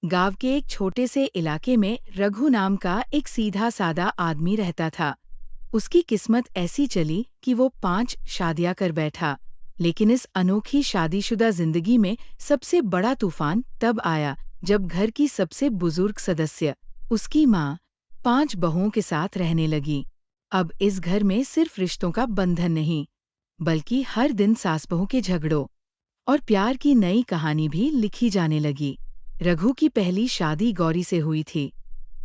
गांव के एक छोटे से इलाके में रघु नाम का एक सीधा सादा आदमी रहता था। उसकी किस्मत ऐसी चली कि वो 5 शादियां कर बैठा। लेकिन इस अनोखी शादीशुदा जिंदगी में सबसे बड़ा तूफान तब आया जब घर की सबसे बुजुर्ग सदस्य, उसकी माँ, 5 बहुओं के साथ रहने लगी। अब इस घर में सिर्फ रिश्तों का बंधन नहीं, बल्कि हर दिन सास बहू के झगड़ों और प्यार की नई कहानी भी लिखी जाने लगी। रघु की पहली शादी गौरी से हुई थी,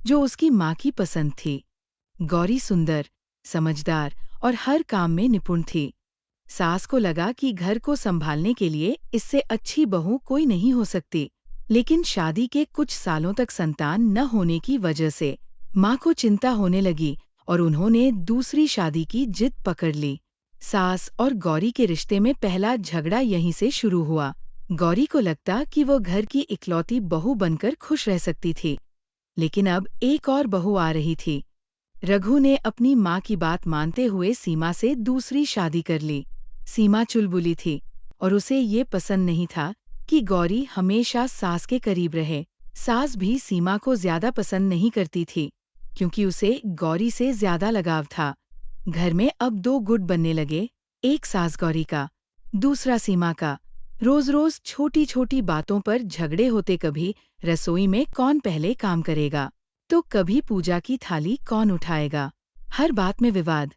जो उसकी माँ की पसंद थी। गौरी सुंदर, समझदार और हर काम में निपुण थी। सास को लगा कि घर को संभालने के लिए इससे अच्छी बहू कोई नहीं हो सकती। लेकिन शादी के कुछ सालों तक संतान न होने की वजह से माँ को चिंता होने लगी और उन्होंने दूसरी शादी की जिद पकड़ ली। सास और गौरी के रिश्ते में पहला झगड़ा यहीं से शुरू हुआ। गौरी को लगता कि वो घर की इकलौती बहू बनकर खुश रह सकती थी, लेकिन अब एक और बहू आ रही थी। रघु ने अपनी माँ की बात मानते हुए सीमा से दूसरी शादी कर ली। सीमा चुलबुली थी और उसे ये पसंद नहीं था कि गौरी हमेशा सास के करीब रहे। सास भी सीमा को ज्यादा पसंद नहीं करती थी, क्योंकि उसे गौरी से ज्यादा लगाव था। घर में अब 2 गुट बनने लगे, एक सास गौरी का, दूसरा सीमा का। रोज रोज छोटी छोटी बातों पर झगड़े होते, कभी रसोई में कौन पहले काम करेगा, तो कभी पूजा की थाली कौन उठाएगा। हर बात में विवाद।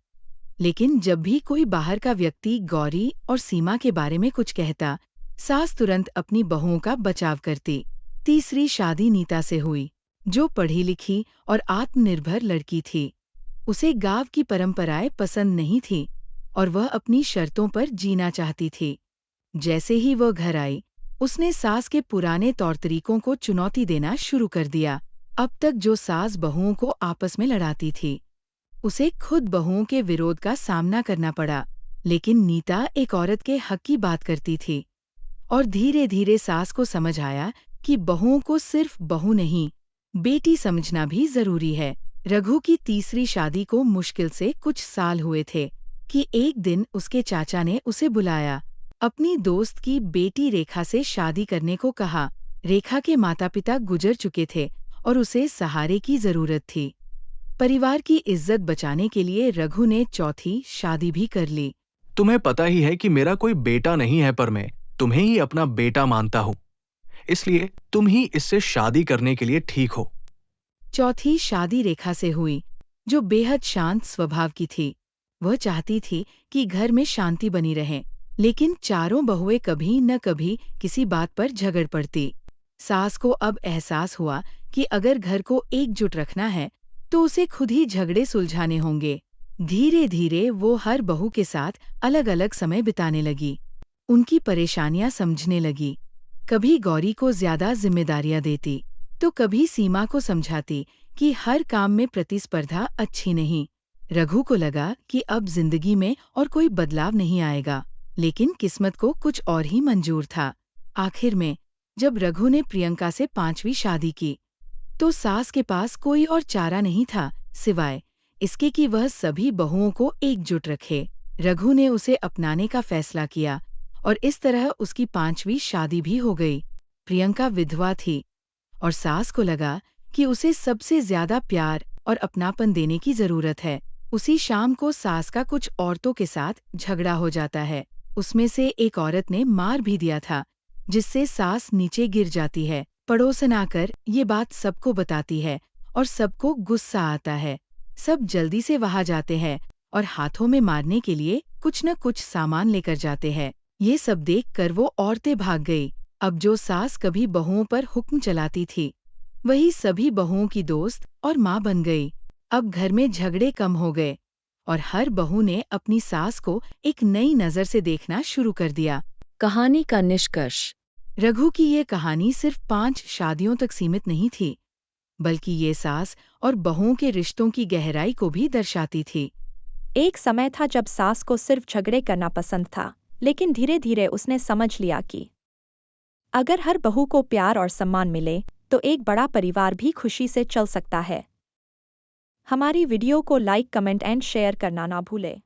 लेकिन जब भी कोई बाहर का व्यक्ति गौरी और सीमा के बारे में कुछ कहता, सास तुरंत अपनी बहुओं का बचाव करती। तीसरी शादी नीता से हुई, जो पढ़ी लिखी और आत्मनिर्भर लड़की थी। उसे गांव की परंपराएं पसंद नहीं थी और वह अपनी शर्तों पर जीना चाहती थी। जैसे ही वह घर आई, उसने सास के पुराने तौर तरीकों को चुनौती देना शुरू कर दिया। अब तक जो सास बहुओं को आपस में लड़ाती थी, उसे खुद बहुओं के विरोध का सामना करना पड़ा। लेकिन नीता एक औरत के हक की बात करती थी और धीरे धीरे सास को समझ आया कि बहुओं को सिर्फ बहू नहीं, बेटी समझना भी जरूरी है। रघु की तीसरी शादी को मुश्किल से कुछ साल हुए थे कि एक दिन उसके चाचा ने उसे बुलाया। अपनी दोस्त की बेटी रेखा से शादी करने को कहा। रेखा के माता पिता गुजर चुके थे और उसे सहारे की जरूरत थी। परिवार की इज्जत बचाने के लिए रघु ने चौथी शादी भी कर ली। तुम्हें पता ही है कि मेरा कोई बेटा नहीं है, पर मैं तुम्हें ही अपना बेटा मानता हूँ, इसलिए तुम ही इससे शादी करने के लिए ठीक हो। चौथी शादी रेखा से हुई, जो बेहद शांत स्वभाव की थी। वह चाहती थी कि घर में शांति बनी रहे, लेकिन चारों बहुएं कभी न कभी किसी बात पर झगड़ पड़ती। सास को अब एहसास हुआ कि अगर घर को एकजुट रखना है, तो उसे खुद ही झगड़े सुलझाने होंगे। धीरे धीरे वो हर बहू के साथ अलग अलग समय बिताने लगी, उनकी परेशानियां समझने लगी। कभी गौरी को ज्यादा जिम्मेदारियां देती, तो कभी सीमा को समझाती कि हर काम में प्रतिस्पर्धा अच्छी नहीं। रघु को लगा कि अब जिंदगी में और कोई बदलाव नहीं आएगा, लेकिन किस्मत को कुछ और ही मंजूर था। आखिर में जब रघु ने प्रियंका से 5वीं शादी की, तो सास के पास कोई और चारा नहीं था सिवाय इसके कि वह सभी बहुओं को एकजुट रखे। रघु ने उसे अपनाने का फैसला किया और इस तरह उसकी 5वीं शादी भी हो गई। प्रियंका विधवा थी और सास को लगा कि उसे सबसे ज्यादा प्यार और अपनापन देने की जरूरत है। उसी शाम को सास का कुछ औरतों के साथ झगड़ा हो जाता है। उसमें से एक औरत ने मार भी दिया था, जिससे सास नीचे गिर जाती है। पड़ोसन आकर ये बात सबको बताती है और सबको गुस्सा आता है। सब जल्दी से वहां जाते हैं और हाथों में मारने के लिए कुछ न कुछ सामान लेकर जाते हैं। ये सब देखकर वो औरतें भाग गई। अब जो सास कभी बहुओं पर हुक्म चलाती थी, वही सभी बहुओं की दोस्त और माँ बन गई। अब घर में झगड़े कम हो गए और हर बहू ने अपनी सास को एक नई नजर से देखना शुरू कर दिया। कहानी का निष्कर्ष। रघु की ये कहानी सिर्फ 5 शादियों तक सीमित नहीं थी, बल्कि ये सास और बहुओं के रिश्तों की गहराई को भी दर्शाती थी। एक समय था जब सास को सिर्फ झगड़े करना पसंद था, लेकिन धीरे धीरे उसने समझ लिया कि अगर हर बहू को प्यार और सम्मान मिले, तो एक बड़ा परिवार भी खुशी से चल सकता है। हमारी वीडियो को लाइक, कमेंट एंड शेयर करना ना भूलें।